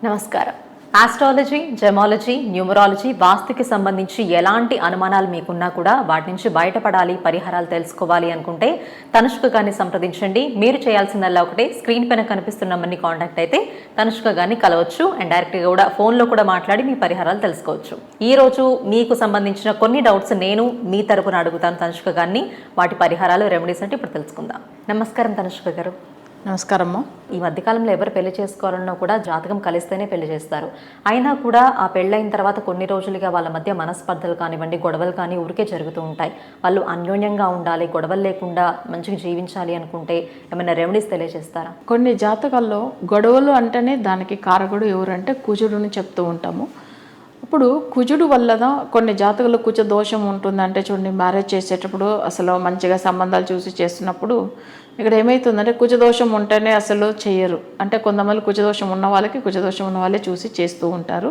నమస్కారం. Astrology, జెమాలజీ, numerology, వాస్తుకి సంబంధించి ఎలాంటి అనుమానాలు మీకున్నా కూడా వాటి నుంచి బయటపడాలి, పరిహారాలు తెలుసుకోవాలి అనుకుంటే తనుష్క గారిని సంప్రదించండి. మీరు చేయాల్సిందల్లా ఒకటే, స్క్రీన్ పైన కనిపిస్తున్న నెంబర్ని కాంటాక్ట్ అయితే తనుష్క గారిని కలవచ్చు అండ్ డైరెక్ట్గా కూడా ఫోన్లో కూడా మాట్లాడి మీ పరిహారాలు తెలుసుకోవచ్చు. ఈ రోజు మీకు సంబంధించిన కొన్ని డౌట్స్ నేను మీ తరపున అడుగుతాను తనుష్క గారిని. వాటి పరిహారాలు, రెమెడీస్ అంటే ఇప్పుడు తెలుసుకుందాం. నమస్కారం తనుష్క గారు. నమస్కారమ్మా. ఈ మధ్యకాలంలో ఎవరు పెళ్లి చేసుకోవాలన్నా కూడా జాతకం కలిస్తేనే పెళ్లి చేస్తారు. అయినా కూడా ఆ పెళ్ళైన తర్వాత కొన్ని రోజులుగా వాళ్ళ మధ్య మనస్పర్ధలు కానివ్వండి, గొడవలు కానీ ఊరికే జరుగుతూ ఉంటాయి. వాళ్ళు అన్యోన్యంగా ఉండాలి, గొడవలు లేకుండా మంచిగా జీవించాలి అనుకుంటే ఏమైనా రెమెడీస్ తెలియజేస్తారా? కొన్ని జాతకాల్లో గొడవలు అంటేనే దానికి కారకుడు ఎవరంటే కుజుడుని చెప్తూ ఉంటాము. ఇప్పుడు కుజుడు వల్ల కొన్ని జాతకాలు కుజ దోషం ఉంటుందంటే చూడండి, మ్యారేజ్ చేసేటప్పుడు అసలు మంచిగా సంబంధాలు చూసి చేస్తున్నప్పుడు ఇక్కడ ఏమవుతుందంటే కుజదోషం ఉంటేనే అసలు చేయరు. అంటే కొంతమంది కుజదోషం ఉన్న వాళ్ళకి కుజదోషం ఉన్న వాళ్ళే చూసి చేస్తూ ఉంటారు.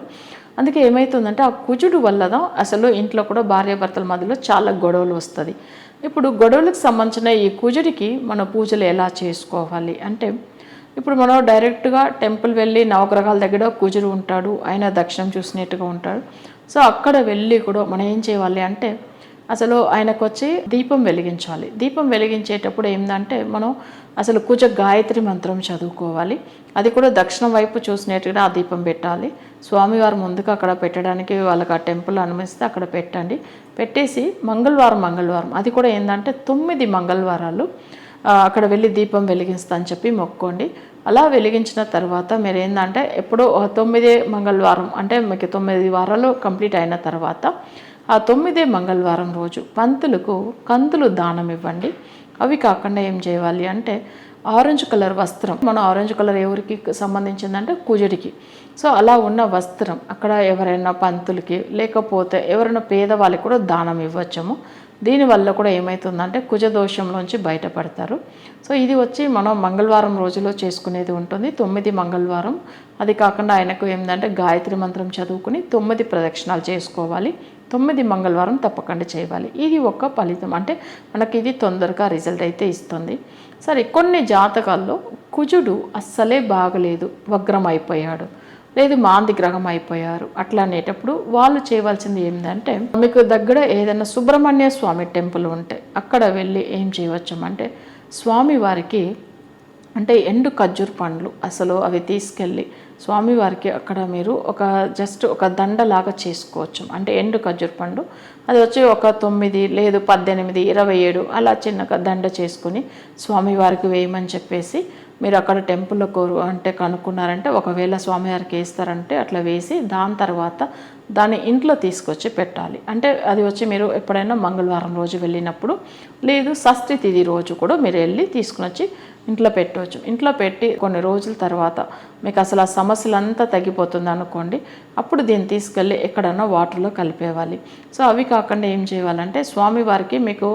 అందుకే ఏమవుతుందంటే ఆ కుజుడు వల్ల అసలు ఇంట్లో కూడా భార్యాభర్తల మధ్యలో చాలా గొడవలు వస్తుంది. ఇప్పుడు గొడవలకు సంబంధించిన ఈ కుజుడికి మన పూజలు ఎలా చేసుకోవాలి అంటే, ఇప్పుడు మనం డైరెక్ట్గా టెంపుల్ వెళ్ళి నవగ్రహాల దగ్గర కుజుడు ఉంటాడు, ఆయన దక్షిణం చూసినట్టుగా ఉంటాడు. సో అక్కడ వెళ్ళి కూడా మనం ఏం చేయాలి అంటే, అసలు ఆయనకు వచ్చి దీపం వెలిగించాలి. దీపం వెలిగించేటప్పుడు ఏంటంటే మనం అసలు కుజ గాయత్రి మంత్రం చదువుకోవాలి. అది కూడా దక్షిణం వైపు చూసినట్టుగా ఆ దీపం పెట్టాలి. స్వామివారు ముందుకు అక్కడ పెట్టడానికి వాళ్ళకి ఆ టెంపుల్ అనుమతిస్తే అక్కడ పెట్టండి. పెట్టేసి మంగళవారం అది కూడా ఏంటంటే 9 మంగళవారాలు అక్కడ వెళ్ళి దీపం వెలిగిస్తా అని చెప్పి మొక్కోండి. అలా వెలిగించిన తర్వాత మీరు ఏంటంటే ఎప్పుడో 9 మంగళవారం అంటే మీకు 9 వారాలు కంప్లీట్ అయిన తర్వాత ఆ 9 మంగళవారం రోజు పంతులకు కందులు దానం ఇవ్వండి. అవి కాకుండా ఏం చేయాలి అంటే ఆరెంజ్ కలర్ వస్త్రం, మన ఆరెంజ్ కలర్ ఎవరికి సంబంధించిందంటే కుజుడికి. సో అలా ఉన్న వస్త్రం అక్కడ ఎవరైనా పంతులకి లేకపోతే ఎవరైనా పేదవాళ్ళకి కూడా దానం ఇవ్వచ్చము. దీనివల్ల కూడా ఏమవుతుందంటే కుజదోషంలోంచి బయటపడతారు. సో ఇది వచ్చి మనం మంగళవారం రోజులో చేసుకునేది ఉంటుంది, 9 మంగళవారం. అది కాకుండా ఆయనకు ఏంటంటే గాయత్రి మంత్రం చదువుకుని 9 ప్రదక్షిణాలు చేసుకోవాలి. 9 మంగళవారం తప్పకుండా చేయాలి. ఇది ఒక ఫలితం, అంటే మనకి ఇది తొందరగా రిజల్ట్ అయితే ఇస్తుంది. సరే, కొన్ని జాతకాల్లో కుజుడు అస్సలే బాగలేదు, వగ్రం అయిపోయాడు, లేదు మాంది గ్రహం అయిపోయారు, అట్లా అనేటప్పుడు వాళ్ళు చేయవలసింది ఏంటంటే, మీకు దగ్గర ఏదైనా సుబ్రహ్మణ్య స్వామి టెంపుల్ ఉంటే అక్కడ వెళ్ళి ఏం చేయవచ్చమంటే స్వామివారికి అంటే ఎండు ఖర్జూర్ పండ్లు అసలు అవి తీసుకెళ్ళి స్వామివారికి అక్కడ మీరు జస్ట్ ఒక దండలాగా చేసుకోవచ్చు. అంటే ఎండు ఖర్జూర్ పండు అది వచ్చి ఒక 9 లేదు 18, 27 అలా చిన్నగా దండ చేసుకుని స్వామివారికి వేయమని చెప్పేసి మీరు అక్కడ టెంపుల్లో కనుక్కున్నారంటే, ఒకవేళ స్వామివారికి వేస్తారంటే అట్లా వేసి దాని తర్వాత దాన్ని ఇంట్లో తీసుకొచ్చి పెట్టాలి. అంటే అది వచ్చి మీరు ఎప్పుడైనా మంగళవారం రోజు వెళ్ళినప్పుడు లేదు షష్ఠి తిథి రోజు కూడా మీరు వెళ్ళి తీసుకుని వచ్చి ఇంట్లో పెట్టవచ్చు. ఇంట్లో పెట్టి కొన్ని రోజుల తర్వాత మీకు అసలు ఆ సమస్యలంతా తగ్గిపోతుంది అనుకోండి, అప్పుడు దీన్ని తీసుకెళ్ళి ఎక్కడన్నా వాటర్లో కలిపేవాలి. సో అవి కాకుండా ఏం చేయాలంటే స్వామివారికి మీకు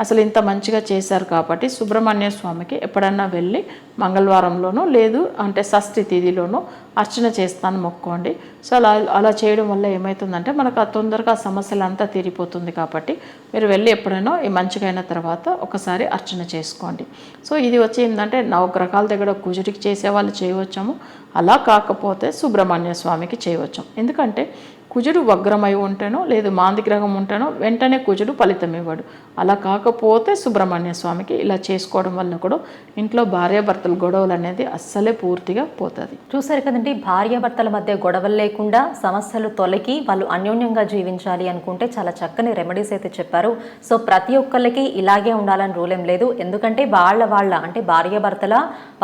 అసలు ఇంత మంచిగా చేశారు కాబట్టి సుబ్రహ్మణ్య స్వామికి ఎప్పుడన్నా వెళ్ళి మంగళవారంలోనూ లేదు అంటే షష్ఠి తిథిలోనూ అర్చన చేస్తాను మొక్కోండి. సో అలా చేయడం వల్ల ఏమవుతుందంటే మనకు ఆ తొందరగా సమస్యలంతా తీరిపోతుంది. కాబట్టి మీరు వెళ్ళి ఎప్పుడైనా ఈ మంచిగా అయిన తర్వాత ఒకసారి అర్చన చేసుకోండి. సో ఇది వచ్చి ఏంటంటే నవగ్రహాల దగ్గర కుజుడికి చేసేవాళ్ళు చేయవచ్చాము, అలా కాకపోతే సుబ్రహ్మణ్య స్వామికి చేయవచ్చాము. ఎందుకంటే కుజుడు వగ్రమై ఉంటేనో లేదు మాంది గ్రహం ఉంటేనో వెంటనే కుజుడు ఫలితం ఇవ్వడు. అలా కాకపోతే సుబ్రహ్మణ్య స్వామికి ఇలా చేసుకోవడం వల్ల కూడా ఇంట్లో భార్యాభర్తల గొడవలు అనేది అస్సలే పూర్తిగా పోతుంది. చూసారు కదండి, భార్యాభర్తల మధ్య గొడవలు లేకుండా సమస్యలు తొలగి వాళ్ళు అన్యోన్యంగా జీవించాలి అనుకుంటే చాలా చక్కని రెమెడీస్ అయితే చెప్పారు. సో ప్రతి ఒక్కళ్ళకి ఇలాగే ఉండాలని రూల్ ఏం లేదు. ఎందుకంటే వాళ్ళ అంటే భార్యాభర్తల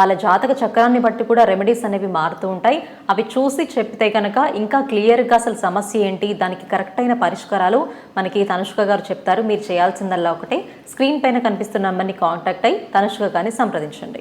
వాళ్ళ జాతక చక్రాన్ని బట్టి కూడా రెమెడీస్ అనేవి మారుతూ ఉంటాయి. అవి చూసి చెప్తే కనుక ఇంకా క్లియర్గా అసలు సమస్య ఏంటి, దానికి కరెక్ట్ అయిన పరిష్కారాలు మనకి తనుష్క గారు చెప్తారు. మీరు చేయాల్సిందల్లా ఒకటే, స్క్రీన్ పైన కనిపిస్తున్న నెంబర్ని కాంటాక్ట్ అయ్యి తనుష్క గారిని సంప్రదించండి.